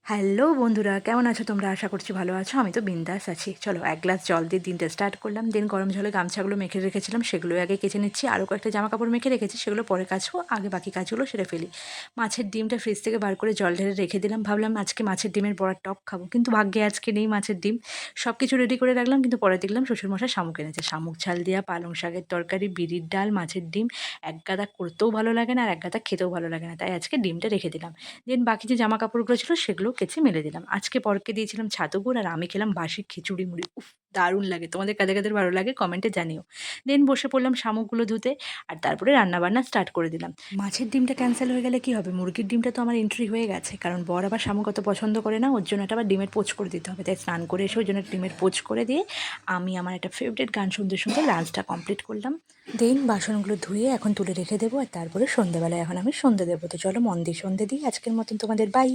Hello বন্ধুরা, কেমন আছো তোমরা? আশা করছি ভালো আছো। আমি তো বিন্দাস আছি। চলো এক গ্লাস জল দিয়ে দিনটা স্টার্ট করলাম। দিন গরম জলে গামছাগুলো মেখে রেখেছিলাম, সেগুলো আগে কেচে নিচ্ছি। আরও কয়েকটা জামা কাপড় মেখে রেখেছি, সেগুলো পরে কাচবো। আগে বাকি কাজগুলো সেরে ফেলি। মাছের ডিমটা ফ্রিজ থেকে বার করে জল ঢেলে রেখে দিলাম। ভাবলাম আজকে মাছের ডিমের বড়া টক খাবো, কিন্তু ভাগ্যে আজকে নেই মাছের ডিম। সব কিছু রেডি করে রাখলাম, কিন্তু পরে দেখলাম শ্বশুরমশাই শামুক এনেছে। শামুক ঝাল দেওয়া পালং শাকের তরকারি, বিরির ডাল, মাছের ডিম। এক গাদা করতেও ভালো লাগে না, আর এক গাদা খেতেও ভালো লাগে না, তাই আজকে ডিমটা রেখে দিলাম। দেন বাকি যে জামা কাপড়গুলো ছিল সেগুলো কেচে মেলে দিলাম। আজকে পরকে দিয়েছিলাম ছাতু গুড়, আর আমি খেলাম বাসি খিচুড়ি মুড়ি। উফ, দারুণ লাগে। তোমাদের কাদের কাদের ভালো লাগে কমেন্টে জানিও। দেন বসে পড়লাম শামুকগুলো ধুতে, আর তারপরে রান্নাবান্না স্টার্ট করে দিলাম। মাছের ডিমটা ক্যান্সেল হয়ে গেলে কি হবে, মুরগির ডিমটা তো আমার এন্ট্রি হয়ে গেছে, কারণ বর আবার শামুক অত পছন্দ করে না, ওর জন্য একটা আবার ডিমের পোচ করে দিতে হবে। তাই স্নান করে এসে ওই জন্য ডিমের পোচ করে দিয়ে আমি আমার একটা ফেভারিট গান শুনতে শুনতে লাঞ্চটা কমপ্লিট করলাম। দেন বাসনগুলো ধুয়ে এখন তুলে রেখে দেবো, আর তারপরে সন্ধ্যেবেলায় এখন আমি সন্ধ্যে দেবো। তো চলো মন দিয়ে সন্ধ্যে দিই। আজকের মতন তোমাদের বাই।